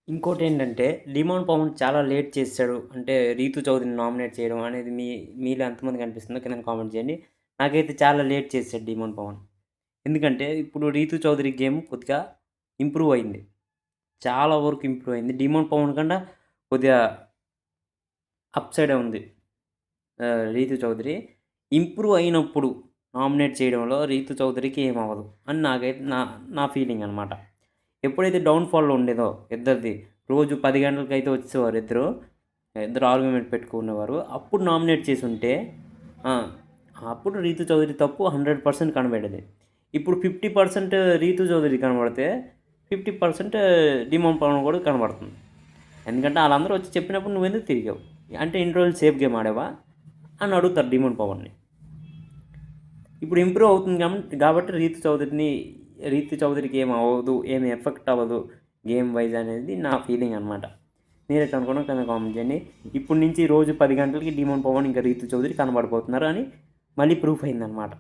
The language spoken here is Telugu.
ఇంకోటేంటంటే 'డిమాండ్ పవన్' చాలా లేట్ చేసేసాడు. అంటే 'రీతు చౌదరిని' నామినేట్ చేయడం అనేది మీలో ఎంతమందికి అనిపిస్తుందో కిందన కామెంట్ చేయండి. నాకైతే చాలా లేట్ చేసేసాడు 'డిమాండ్ పవన్.' ఎందుకంటే ఇప్పుడు 'రీతు చౌదరి' గేమ్ కొద్దిగా ఇంప్రూవ్ అయింది. చాలా వరకు ఇంప్రూవ్ అయింది. 'డిమాండ్ పవన్' కన్నా కొద్దిగా అప్ సైడే ఉంది. 'రీతు చౌదరి.' ఇంప్రూవ్ అయినప్పుడు నామినేట్ చేయడంలో 'రీతు చౌదరికి' ఏమవ్వదు అని నాకైతే నా నా ఫీలింగ్ అనమాట. ఎప్పుడైతే డౌన్‌ఫాల్‌లో ఉండేదో ఇద్దరిది, రోజు 10 గంటలకైతే వచ్చేవారు ఇద్దరు. ఇద్దరు ఆర్గ్యుమెంట్ పెట్టుకునేవారు. అప్పుడు నామినేట్ చేసుంటే ఆ! అప్పుడు 'రీతు చౌదరి' తప్పు 100% కనబడేది. ఇప్పుడు 50% 'రీతు చౌదరి' కనబడితే, 50% 'డిమాండ్ పవన్' కూడా కనబడుతుంది. ఎందుకంటే ఆళ్ళందరూ వచ్చి చెప్పినప్పుడు నువ్వెందుకు తిరిగావు? అంటే ఇన్ని రోజులు సేఫ్ గేమ్ ఆడావా? అని అడుగుతారు 'డిమాండ్ పవన్‌ని.' ఇప్పుడు ఇంప్రూవ్ అవుతుంది కాబట్టి 'రీతు చౌదరికి' ఏమి అవ్వదు, ఏమి ఎఫెక్ట్ అవ్వదు గేమ్ వైస్ అనేది నా ఫీలింగ్ అనమాట. మీరెట్లా అనుకున్నారో కింద కామెంట్ చేయండి. ఇప్పటి నుంచి రోజు 10 గంటలకి 'డిమాండ్ పవన్' ఇంకా 'రీతు చౌదరి' కనబడిపోతున్నారు అని మళ్ళీ ప్రూఫ్ అయిందనమాట.